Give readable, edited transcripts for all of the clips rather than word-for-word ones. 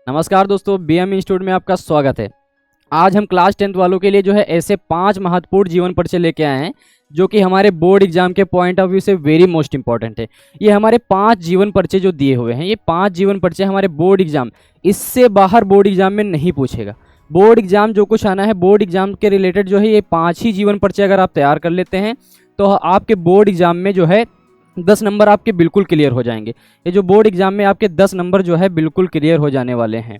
नमस्कार दोस्तों, BM institute में आपका स्वागत है। आज हम क्लास 10th वालों के लिए जो है ऐसे 5 महत्वपूर्ण जीवन परिचय लेके आए हैं जो कि हमारे बोर्ड एग्जाम के पॉइंट ऑफ व्यू से वेरी मोस्ट इंपॉर्टेंट है। ये हमारे 5 जीवन परिचय जो दिए हुए हैं, ये 5 जीवन परिचय हमारे बोर्ड एग्जाम, इससे बाहर बोर्ड एग्जाम में नहीं पूछेगा। बोर्ड एग्जाम जो कुछ आना है, बोर्ड एग्जाम के रिलेटेड जो है ये 5 ही जीवन परिचय अगर आप तैयार कर लेते हैं तो आपके बोर्ड एग्जाम में जो है 10 नंबर आपके बिल्कुल क्लियर हो जाएंगे। ये जो बोर्ड एग्जाम में आपके 10 नंबर जो है बिल्कुल क्लियर हो जाने वाले हैं।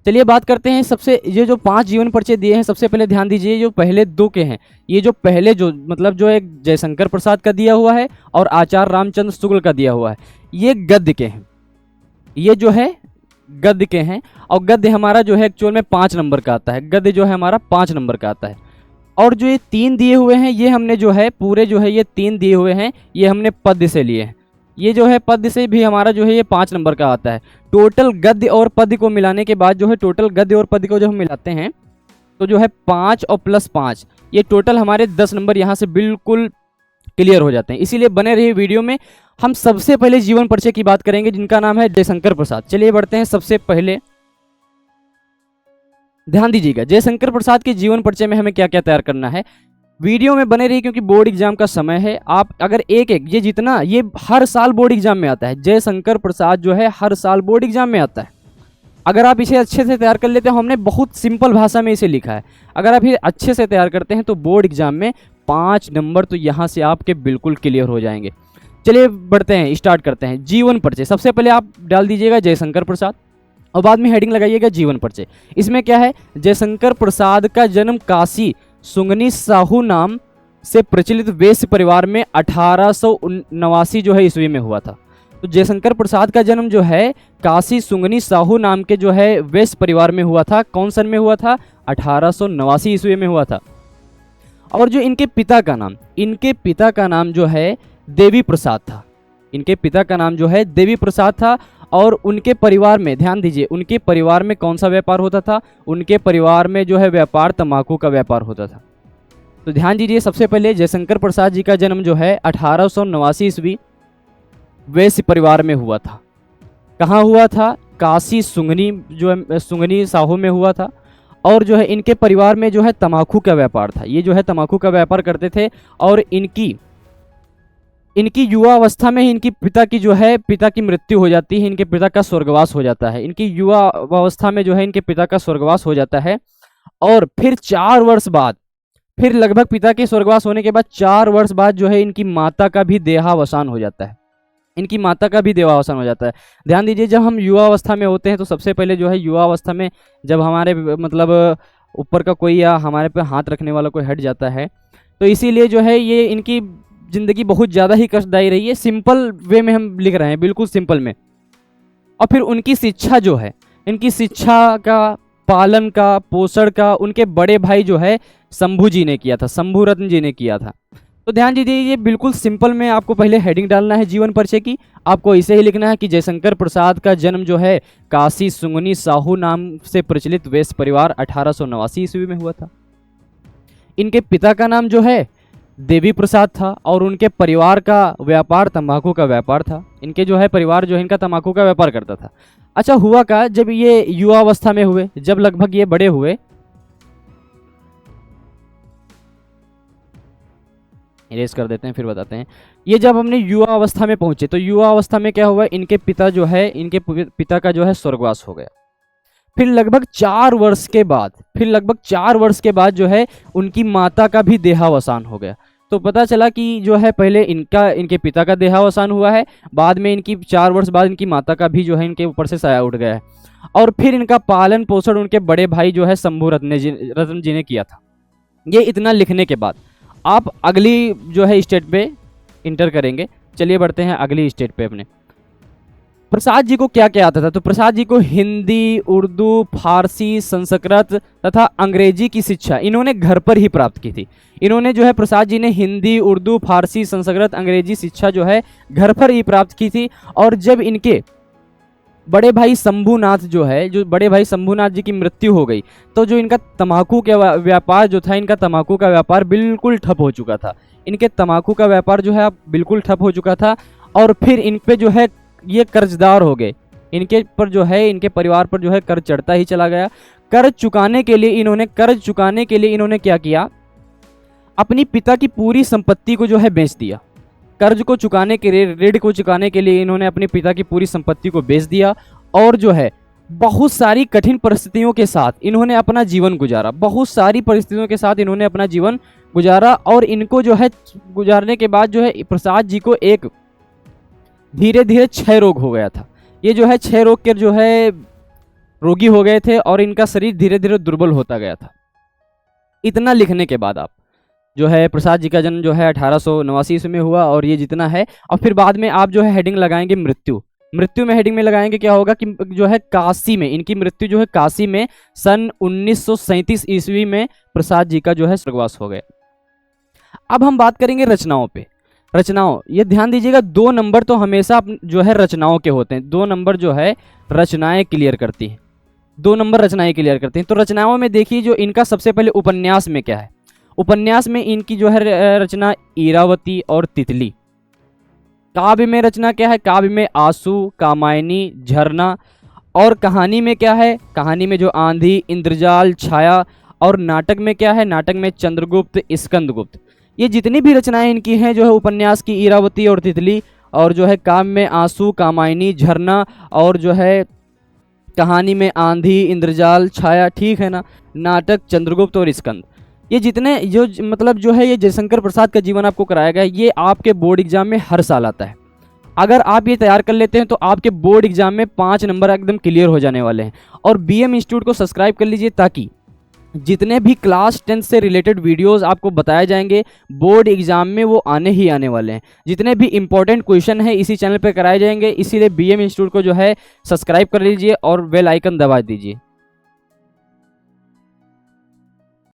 चलिए बात करते हैं सबसे, ये जो 5 जीवन परिचय दिए हैं, सबसे पहले ध्यान दीजिए जो पहले 2 के हैं। ये जो पहले जो मतलब जो एक जयशंकर प्रसाद का दिया हुआ है और आचार्य रामचंद्र शुक्ल का दिया हुआ है, ये गद्य के हैं। ये जो है गद्य के हैं और गद्य हमारा जो है एक्चुअल में 5 नंबर का आता है। गद्य जो है हमारा 5 नंबर का आता है। और जो ये 3 दिए हुए हैं, ये हमने जो है पूरे जो है ये 3 दिए हुए हैं, ये हमने पद्य से लिए हैं। ये जो है पद्य से भी हमारा जो है ये 5 नंबर का आता है। टोटल गद्य और पद्य को मिलाने के बाद जो है टोटल गद्य और पद्य को जब हम मिलाते हैं तो जो है 5 और प्लस 5, ये टोटल हमारे 10 नंबर यहाँ से बिल्कुल क्लियर हो जाते हैं। इसीलिए बने रहिए वीडियो में। हम सबसे पहले जीवन परिचय की बात करेंगे जिनका नाम है जयशंकर प्रसाद। चलिए बढ़ते हैं सबसे पहले। ध्यान दीजिएगा जयशंकर प्रसाद के जीवन परिचय में हमें क्या क्या तैयार करना है। वीडियो में बने रहिए क्योंकि बोर्ड एग्जाम का समय है। आप अगर एक ये जितना ये हर साल बोर्ड एग्जाम में आता है, जयशंकर प्रसाद जो है हर साल बोर्ड एग्जाम में आता है। अगर आप इसे अच्छे से तैयार कर लेते हैं, हमने बहुत सिंपल भाषा में इसे लिखा है, अगर आप इसे अच्छे से तैयार करते हैं तो बोर्ड एग्जाम में 5 नंबर तो यहाँ से आपके बिल्कुल क्लियर हो जाएंगे। चलिए बढ़ते हैं, स्टार्ट करते हैं जीवन परिचय। सबसे पहले आप डाल दीजिएगा जयशंकर प्रसाद और बाद में हेडिंग लगाइएगा जीवन परिचय। इसमें क्या है, जयशंकर प्रसाद का जन्म काशी सुंगनी साहू नाम से प्रचलित वैश्य परिवार में 1889 जो है ईस्वी में हुआ था। तो जयशंकर प्रसाद का जन्म जो है काशी सुंगनी साहू नाम के जो है वैश्य परिवार में हुआ था। कौन सन में हुआ था? 1889 ईस्वी में हुआ था। और जो इनके पिता का नाम जो है देवी प्रसाद था। इनके पिता का नाम जो है देवी प्रसाद था। और उनके परिवार में, ध्यान दीजिए, उनके परिवार में कौन सा व्यापार होता था? उनके परिवार में जो है व्यापार तंबाकू का व्यापार होता था। तो ध्यान दीजिए, सबसे पहले जयशंकर प्रसाद जी का जन्म जो है 1889 ईस्वी वैश्य परिवार में हुआ था। कहाँ हुआ था? काशी सुंगनी जो है सुंगनी साहू में हुआ था। और जो है इनके परिवार में जो है तंबाकू का व्यापार था। ये जो है तंबाकू का व्यापार करते थे। और इनकी युवा अवस्था में ही इनकी पिता की मृत्यु हो जाती है। इनके पिता का स्वर्गवास हो जाता है। इनकी युवा अवस्था में जो है इनके पिता का स्वर्गवास हो जाता है। और फिर 4 वर्ष बाद, फिर लगभग पिता के स्वर्गवास होने के बाद 4 वर्ष बाद जो है इनकी माता का भी देहावसान हो जाता है। इनकी माता का भी देहावसान हो जाता है। ध्यान दीजिए, जब हम युवा अवस्था में होते हैं तो सबसे पहले जो है युवा अवस्था में जब हमारे मतलब ऊपर का कोई या हमारे पे हाथ रखने वाला कोई हट जाता है, तो इसीलिए जो है ये इनकी जिंदगी बहुत ज़्यादा ही कष्टदायी रही है। सिंपल वे में हम लिख रहे हैं, बिल्कुल सिंपल में। और फिर उनकी शिक्षा जो है, इनकी शिक्षा का, पालन का, पोषण का उनके बड़े भाई जो है शंभू जी ने किया था, शंभू रत्न जी ने किया था। तो ध्यान दीजिए, ये बिल्कुल सिंपल में आपको पहले हेडिंग डालना है जीवन परिचय की। आपको इसे ही लिखना है कि जयशंकर प्रसाद का जन्म जो है काशी सुंगनी साहू नाम से प्रचलित वैश्य परिवार 1889 ईस्वी में हुआ था। इनके पिता का नाम जो है देवी प्रसाद था और उनके परिवार का व्यापार तंबाकू का व्यापार था। इनके जो है परिवार जो है इनका तंबाकू का व्यापार करता था। अच्छा, हुआ का जब ये युवा अवस्था में हुए, जब लगभग ये बड़े हुए, इरेज कर देते हैं फिर बताते हैं। ये जब हमने युवा अवस्था में पहुंचे तो युवा अवस्था में क्या हुआ, इनके पिता का जो है स्वर्गवास हो गया। फिर लगभग 4 वर्ष के बाद जो है उनकी माता का भी देहावसान हो गया। तो पता चला कि जो है पहले इनके पिता का देहावसान हुआ है, बाद में इनकी 4 वर्ष बाद इनकी माता का भी जो है इनके ऊपर से साया उठ गया है। और फिर इनका पालन पोषण उनके बड़े भाई जो है शंभू रत्न जी ने किया था। ये इतना लिखने के बाद आप अगली जो है स्टेट पे इंटर करेंगे। चलिए बढ़ते हैं अगली स्टेट पे अपने। प्रसाद जी को क्या क्या आता था? तो प्रसाद जी को हिंदी, उर्दू, फारसी, संस्कृत तथा अंग्रेजी की शिक्षा इन्होंने घर पर ही प्राप्त की थी। इन्होंने जो है प्रसाद जी ने हिंदी, उर्दू, फारसी, संस्कृत, अंग्रेजी शिक्षा जो है घर पर ही प्राप्त की थी। और जब इनके बड़े भाई शंभूनाथ जी की मृत्यु हो गई तो जो इनका तंबाकू का व्यापार जो था, इनका तंबाकू का व्यापार बिल्कुल ठप हो चुका था। इनके तंबाकू का व्यापार जो है बिल्कुल ठप हो चुका था। और फिर इन पे जो है ये कर्जदार हो गए। इनके पर जो है, इनके परिवार पर जो है कर्ज चढ़ता ही चला गया। कर्ज चुकाने के लिए इन्होंने क्या किया, अपनी पिता की पूरी संपत्ति को जो है बेच दिया। कर्ज को चुकाने के लिए, ऋण को चुकाने के लिए इन्होंने अपने पिता की पूरी संपत्ति को बेच दिया और जो है बहुत सारी कठिन परिस्थितियों के साथ इन्होंने अपना जीवन गुजारा। और इनको जो है गुजारने के बाद जो है प्रसाद जी को एक धीरे धीरे क्षय रोग हो गया था। ये जो है क्षय रोग के जो है रोगी हो गए थे और इनका शरीर धीरे धीरे दुर्बल होता गया था। इतना लिखने के बाद आप जो है प्रसाद जी का जन्म जो है 1889 ईस्वी में हुआ और ये जितना है, और फिर बाद में आप जो है हेडिंग लगाएंगे मृत्यु में हेडिंग में लगाएंगे क्या होगा कि जो है काशी में, इनकी मृत्यु जो है काशी में सन 1937 ईस्वी में प्रसाद जी का जो है स्वर्गवास हो गया। अब हम बात करेंगे रचनाओं पे। रचनाओं, ये ध्यान दीजिएगा 2 नंबर तो हमेशा जो है रचनाओं के होते हैं। 2 नंबर जो है रचनाएं क्लियर करती हैं, 2 नंबर रचनाएं क्लियर करती हैं। तो रचनाओं में देखिए जो इनका सबसे पहले उपन्यास में क्या है, उपन्यास में इनकी जो है रचना इरावती और तितली। काव्य में रचना क्या है, काव्य में आंसू, कामायनी, झरना। और कहानी में क्या है, कहानी में जो आंधी, इंद्रजाल, छाया। और नाटक में क्या है, नाटक में चंद्रगुप्त, स्कंदगुप्त। ये जितनी भी रचनाएं इनकी हैं जो है उपन्यास की इरावती और तितली, और जो है काव्य में आंसू, कामायनी, झरना, और जो है कहानी में आंधी, इंद्रजाल, छाया, ठीक है ना, नाटक चंद्रगुप्त और स्कंद। ये जितने जो मतलब जो है ये जयशंकर प्रसाद का जीवन आपको कराया गया, ये आपके बोर्ड एग्जाम में हर साल आता है। अगर आप ये तैयार कर लेते हैं तो आपके बोर्ड एग्जाम में 5 नंबर एकदम क्लियर हो जाने वाले हैं। और बीएम इंस्टीट्यूट को सब्सक्राइब कर लीजिए ताकि जितने भी क्लास 10 से रिलेटेड वीडियोस आपको बताए जाएंगे बोर्ड एग्जाम में वो आने ही आने वाले हैं। जितने भी इंपॉर्टेंट क्वेश्चन है इसी चैनल पे कराए जाएंगे, इसीलिए बीएम इंस्टीट्यूट को जो है सब्सक्राइब कर लीजिए और बेल आइकन दबा दीजिए।